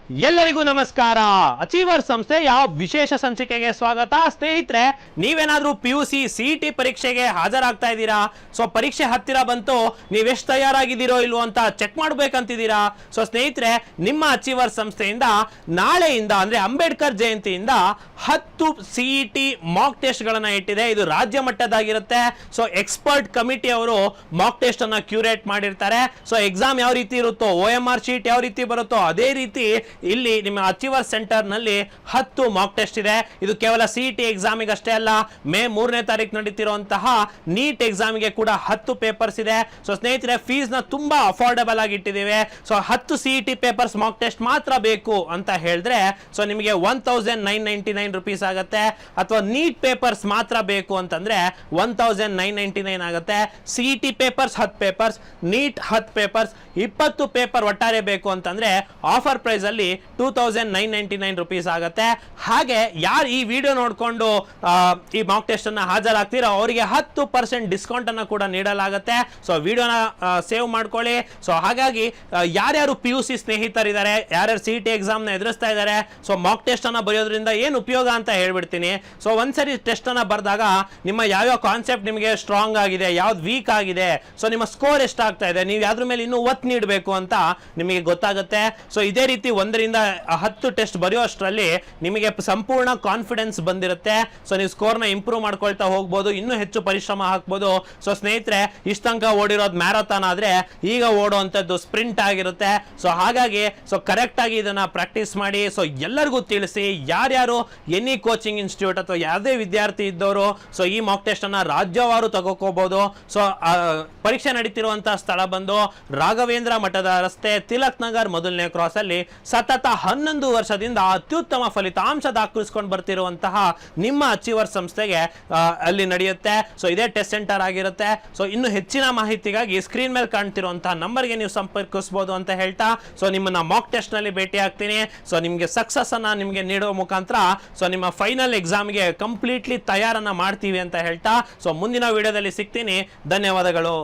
ಎಲ್ಲರಿಗೂ ನಮಸ್ಕಾರ. ಅಚೀವರ್ ಸಂಸ್ಥೆಯ ವಿಶೇಷ ಸಂಚಿಕೆಗೆ ಸ್ವಾಗತ. ಸ್ನೇಹಿತರೆ, ನೀವೇನಾದ್ರೂ PUC CET ಪರೀಕ್ಷೆಗೆ ಹಾಜರಾಗ್ತಾ ಇದ್ದೀರಾ? ಸೊ ಪರೀಕ್ಷೆ ಹತ್ತಿರ ಬಂತು, ನೀವೆಷ್ಟು ತಯಾರಾಗಿದ್ದೀರೋ ಇಲ್ವೋ ಅಂತ ಚೆಕ್ ಮಾಡ್ಬೇಕಂತಿದ್ದೀರಾ? ಸೊ ಸ್ನೇಹಿತರೆ, ನಿಮ್ಮ ಅಚೀವರ್ ಸಂಸ್ಥೆಯಿಂದ ನಾಳೆಯಿಂದ ಅಂದ್ರೆ ಅಂಬೇಡ್ಕರ್ ಜಯಂತಿಯಿಂದ 10 CET ಮಾಕ್ ಟೆಸ್ಟ್ ಗಳನ್ನ ಇಟ್ಟಿದೆ. ಇದು ರಾಜ್ಯ ಮಟ್ಟದಾಗಿರುತ್ತೆ. ಸೊ ಎಕ್ಸ್ಪರ್ಟ್ ಕಮಿಟಿ ಅವರು ಮಾಕ್ ಟೆಸ್ಟ್ ಅನ್ನ ಕ್ಯೂರೇಟ್ ಮಾಡಿರ್ತಾರೆ. ಸೊ ಎಕ್ಸಾಮ್ ಯಾವ ರೀತಿ ಇರುತ್ತೋ, OMR ಶೀಟ್ ಯಾವ ರೀತಿ ಬರುತ್ತೋ ಅದೇ ರೀತಿ ಇಲ್ಲಿ ನಿಮ್ಮ ಅಚೀವರ್ ಸೆಂಟರ್ ನಲ್ಲಿ 10 ಮಾಕ್ ಟೆಸ್ಟ್ ಇದೆ. ಇದು ಕೇವಲ CET ಎಕ್ಸಾಮಿಗೆ ಅಷ್ಟೇ ಅಲ್ಲ, ಮೇ 3ನೇ ತಾರೀಕು ನಡೀತಿರುವಂತಹ ನೀಟ್ ಎಕ್ಸಾಮಿಗೆ ಕೂಡ 10 ಪೇಪರ್ಸ್ ಇದೆ. ಸೊ ಸ್ನೇಹಿತರೆ, ಫೀಸ್ ನ ತುಂಬಾ ಅಫೋರ್ಡಬಲ್ ಆಗಿ ಇಟ್ಟಿದ್ದೇವೆ. So 10 CET papers mock test ಮಾತ್ರ ಬೇಕು ಅಂತ ಹೇಳಿದ್ರೆ ಸೊ ನಿಮಗೆ 1999 rupees ಆಗುತ್ತೆ. ಅಥವಾ ನೀಟ್ ಪೇಪರ್ಸ್ ಮಾತ್ರ ಬೇಕು ಅಂತಂದ್ರೆ 1999 ಆಗುತ್ತೆ. CET papers 10 papers, NEET 10 papers, 20 paper ಒಟ್ಟಾರೆ ಬೇಕು ಅಂತಂದ್ರೆ ಆಫರ್ ಪ್ರೈಸ್ ಅಲ್ಲಿ 2999 rupees ಆಗುತ್ತೆ. ಹಾಗೆ ಯಾರು ಈ ವಿಡಿಯೋ ನೋಡ್ಕೊಂಡು ಈ ಮಾಕ್ ಟೆಸ್ಟ್ ಅನ್ನ ಹಾಜರಾಗ್ತೀರೋ ಅವರಿಗೆ 10% ಡಿಸ್ಕೌಂಟ್ ಅನ್ನ ಕೂಡ ನೀಡಲಾಗುತ್ತೆ. ಸೊ ವಿಡಿಯೋನ ಸೇವ್ ಮಾಡ್ಕೊಳ್ಳಿ. ಸೊ ಹಾಗಾಗಿ ಯಾರ್ಯಾರು PUC ಸ್ನೇಹಿತರಿದ್ದಾರೆ, ಯಾರ್ಯಾರು CET ಎಕ್ಸಾಮ್ ನ ಎದುರಿಸ್ತಾ ಇದ್ದಾರೆ, ಸೊ ಮಾಕ್ ಟೆಸ್ಟ್ ಅನ್ನ ಬರೆಯೋದ್ರಿಂದ ಏನು ಉಪಯೋಗ ಅಂತ ಹೇಳ್ಬಿಡ್ತೀನಿ. ಸೊ ಒಂದ್ಸರಿ ಟೆಸ್ಟ್ ಅನ್ನ ಬರೆದಾಗ ನಿಮ್ಮ ಯಾವ್ಯಾವ ಕಾನ್ಸೆಪ್ಟ್ ನಿಮಗೆ ಸ್ಟ್ರಾಂಗ್ ಆಗಿದೆ, ಯಾವ್ದು ವೀಕ್ ಆಗಿದೆ, ಸೊ ನಿಮ್ಮ ಸ್ಕೋರ್ ಎಷ್ಟಾಗ್ತಾ ಇದೆ, ನೀವು ಯಾವ್ದ್ರ ಮೇಲೆ ಇನ್ನೂ ಒತ್ತು ನೀಡಬೇಕು ಅಂತ ನಿಮಗೆ ಗೊತ್ತಾಗುತ್ತೆ. ಸೊ ಇದೇ ರೀತಿ 1ರಿಂದ 10 ಟೆಸ್ಟ್ ಬರೆಯೋಷ್ಟರಲ್ಲಿ ನಿಮಗೆ ಸಂಪೂರ್ಣ ಕಾನ್ಫಿಡೆನ್ಸ್ ಬಂದಿರುತ್ತೆ. ಸೊ ನೀವು ಸ್ಕೋರ್ನ ಇಂಪ್ರೂವ್ ಮಾಡ್ಕೊಳ್ತಾ ಹೋಗ್ಬೋದು, ಇನ್ನೂ ಹೆಚ್ಚು ಪರಿಶ್ರಮ ಹಾಕ್ಬೋದು. ಸೊ ಸ್ನೇಹಿತರೆ, ಇಷ್ಟ ತನಕ ಓಡಿರೋದು ಮ್ಯಾರಥಾನ್ ಆದ್ರೆ ಈಗ ಓಡುವಂಥದ್ದು ಸ್ಪ್ರಿಂಟ್ ಆಗಿರುತ್ತೆ. ಸೊ ಹಾಗಾಗಿ ಸೊ ಕರೆಕ್ಟ್ ಆಗಿ ಇದನ್ನ ಪ್ರಾಕ್ಟೀಸ್ ಮಾಡಿ. ಸೊ ಎಲ್ಲರಿಗೂ ತಿಳಿಸಿ, ಯಾರ್ಯಾರು ಎನಿ ಕೋಚಿಂಗ್ ಇನ್ಸ್ಟಿಟ್ಯೂಟ್ ಅಥವಾ ಯಾವುದೇ ವಿದ್ಯಾರ್ಥಿ ಇದ್ದವರು ಸೊ ಈ ಮಾಕ್ ಟೆಸ್ಟ್ ಅನ್ನ ರಾಜ್ಯವಾರು ತಗೋಕೋಬಹುದು. ಸೊ ಪರೀಕ್ಷೆ ನಡೀತಿರುವಂತಹ ಸ್ಥಳ ಬಂದು ರಾಘವೇಂದ್ರ ಮಠದ ರಸ್ತೆ, ತಿಲಕ್ ನಗರ್ ಮೊದಲನೇ ಕ್ರಾಸ್ ಅಲ್ಲಿ ಸತತ 11 ವರ್ಷದಿಂದ ಅತ್ಯುತ್ತಮ ಫಲಿತಾಂಶ ದಾಖಲಿಸಿಕೊಂಡು ಬರ್ತಿರುವಂತಹ ನಿಮ್ಮ ಅಚೀವರ್ ಸಂಸ್ಥೆಗೆ ಅಲ್ಲಿ ನಡೆಯುತ್ತೆ. ಸೊ ಇದೇ ಟೆಸ್ಟ್ ಸೆಂಟರ್ ಆಗಿರುತ್ತೆ. ಸೊ ಇನ್ನು ಹೆಚ್ಚಿನ ಮಾಹಿತಿಗಾಗಿ ಸ್ಕ್ರೀನ್ ಮೇಲೆ ಕಾಣ್ತಿರುವಂತಹ ನಂಬರ್ಗೆ ನೀವು ಸಂಪರ್ಕಿಸಬಹುದು ಅಂತ ಹೇಳ್ತಾ, ಸೊ ನಿಮ್ಮನ್ನ ಮಾಕ್ ಟೆಸ್ಟ್ ನಲ್ಲಿ ಭೇಟಿ ಆಗ್ತೀನಿ. ಸೊ ನಿಮಗೆ ಸಕ್ಸಸ್ ಅನ್ನ ನಿಮಗೆ ನೀಡುವ ಮುಖಾಂತರ ಸೊ ನಿಮ್ಮ ಫೈನಲ್ ಎಕ್ಸಾಮ್ಗೆ ಕಂಪ್ಲೀಟ್ಲಿ ತಯಾರನ್ನ ಮಾಡ್ತೀವಿ ಅಂತ ಹೇಳ್ತಾ, ಸೊ ಮುಂದಿನ ವಿಡಿಯೋದಲ್ಲಿ ಸಿಗ್ತೀನಿ. ಧನ್ಯವಾದಗಳು.